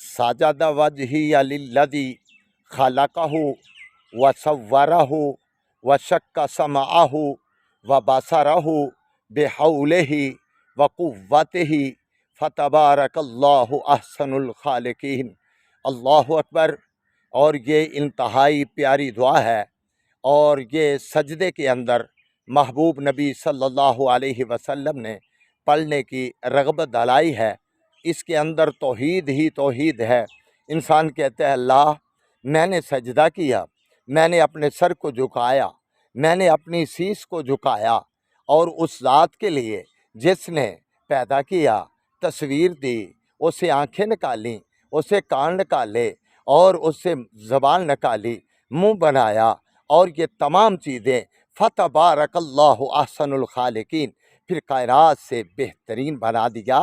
ساجد وجہی للذی خلقہ وصورہ وشق سمعہ وبصرہ بحولہ وقوتہ فتبارک اللہ احسن الخالقین۔ اللہ اکبر۔ اور یہ انتہائی پیاری دعا ہے، اور یہ سجدے کے اندر محبوب نبی صلی اللہ علیہ وسلم نے پڑھنے کی رغبت دلائی ہے۔ اس کے اندر توحید ہی توحید ہے۔ انسان کہتا ہے اللہ میں نے سجدہ کیا، میں نے اپنے سر کو جھکایا، میں نے اپنی سیس کو جھکایا، اور اس ذات کے لیے جس نے پیدا کیا، تصویر دی، اسے آنکھیں نکالیں، اسے کان نکالے، اور اس سے زبان نکالی، منہ بنایا، اور یہ تمام چیزیں فتبارک اللہ احسن الخالقین، پھر کائنات سے بہترین بنا دیا